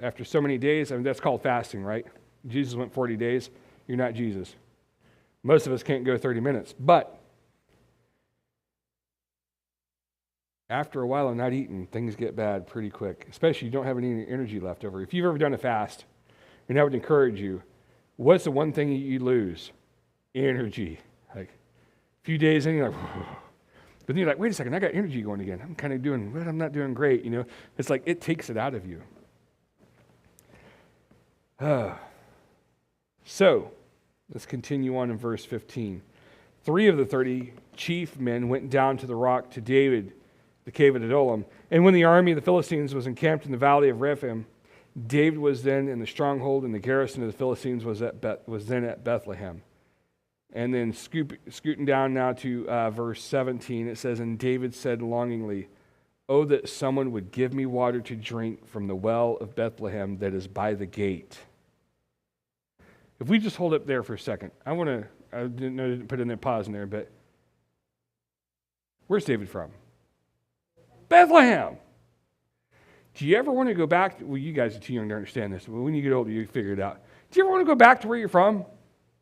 after so many days, I mean, that's called fasting, right? Jesus went 40 days. You're not Jesus. Most of us can't go 30 minutes. But after a while of not eating, things get bad pretty quick, especially you don't have any energy left over. If you've ever done a fast, and I would encourage you, what's the one thing you lose? Energy. Like a few days in, you're like, whoa. But then you're like, wait a second, I got energy going again. I'm kind of doing, but I'm not doing great, you know. It's like it takes it out of you. So, let's continue on in verse 15. 3 of the 30 chief men went down to the rock to David, the cave of Adullam. And when the army of the Philistines was encamped in the valley of Rephaim, David was then in the stronghold, and the garrison of the Philistines was then at Bethlehem. And then scooting down now to verse 17, it says, and David said longingly, oh, that someone would give me water to drink from the well of Bethlehem that is by the gate. If we just hold up there for a second, I didn't put in a pause in there, but where's David from? Bethlehem. Do you ever want to go back? Well, you guys are too young to understand this, but when you get older, you figure it out. Do you ever want to go back to where you're from?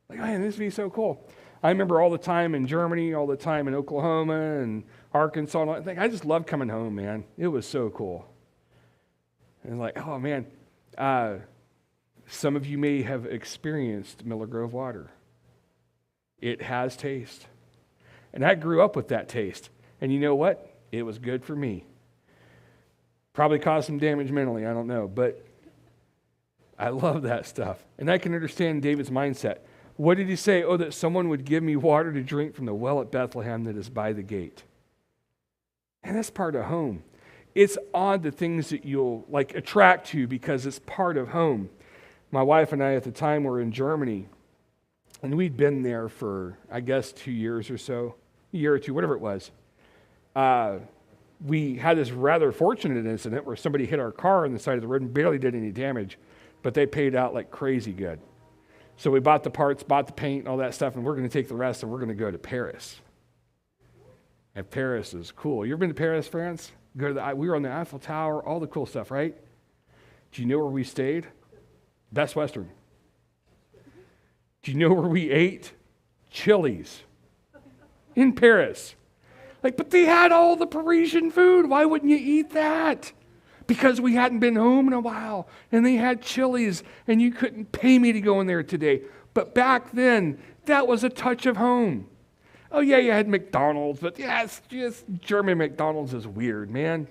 Like, man, this would be so cool. I remember all the time in Germany, all the time in Oklahoma and Arkansas, and all that thing. I just loved coming home, man. It was so cool. And like, oh, man. Some of you may have experienced Miller Grove water. It has taste. And I grew up with that taste. And you know what? It was good for me. Probably caused some damage mentally, I don't know. But I love that stuff. And I can understand David's mindset. What did he say? Oh, that someone would give me water to drink from the well at Bethlehem that is by the gate. And that's part of home. It's odd the things that you'll attract to because it's part of home. My wife and I at the time were in Germany, and we'd been there for, I guess, 2 years or so, a year or two, whatever it was. We had this rather fortunate incident where somebody hit our car on the side of the road and barely did any damage, but they paid out like crazy good. So we bought the parts, bought the paint, all that stuff, and we're going to take the rest and we're going to go to Paris. And Paris is cool. You ever been to Paris, France? We were on the Eiffel Tower, all the cool stuff, right? Do you know where we stayed? Best Western. Do you know where we ate? Chili's. In Paris. But they had all the Parisian food. Why wouldn't you eat that? Because we hadn't been home in a while, and they had Chili's, and you couldn't pay me to go in there today. But back then, that was a touch of home. Oh yeah, you had McDonald's, but yeah, it's just German McDonald's is weird, man.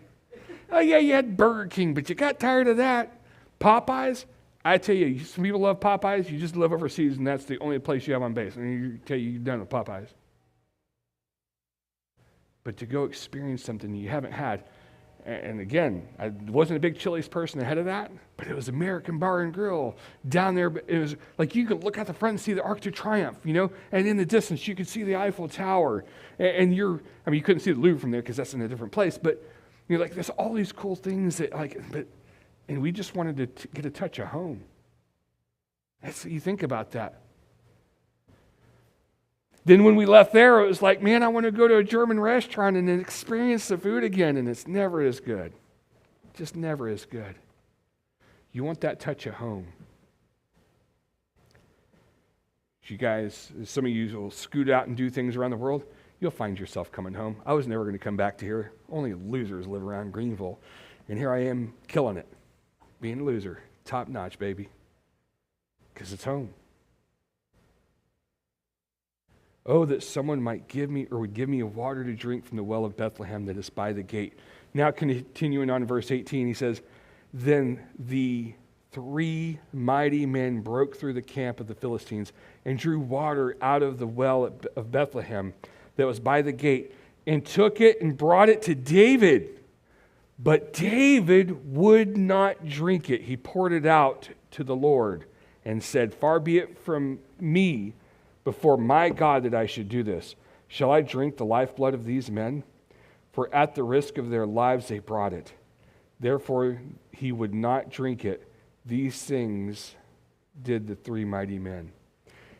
Oh yeah, you had Burger King, but you got tired of that. Popeyes, I tell you, some people love Popeyes, you just live overseas, and that's the only place you have on base. And you tell you you're done with Popeyes. But to go experience something you haven't had, and again, I wasn't a big Chili's person ahead of that, but it was American Bar and Grill down there. It was like you could look out the front and see the Arc de Triomphe, and in the distance you could see the Eiffel Tower. And you couldn't see the Louvre from there because that's in a different place, but there's all these cool things that and we just wanted to get a touch of home. You think about that. Then when we left there, it was like, man, I want to go to a German restaurant and then experience the food again, and it's never as good. Just never as good. You want that touch of home. You guys, some of you will scoot out and do things around the world, you'll find yourself coming home. I was never going to come back to here. Only losers live around Greenville. And here I am killing it. Being a loser. Top notch, baby. Because it's home. Oh, that someone might would give me a water to drink from the well of Bethlehem that is by the gate. Now continuing on in verse 18, he says, then the 3 mighty men broke through the camp of the Philistines and drew water out of the well of Bethlehem that was by the gate and took it and brought it to David. But David would not drink it. He poured it out to the Lord and said, far be it from me before my God that I should do this. Shall I drink the lifeblood of these men? For at the risk of their lives they brought it. Therefore he would not drink it. These things did the 3 mighty men.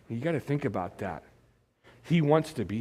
You got to think about that. He wants to be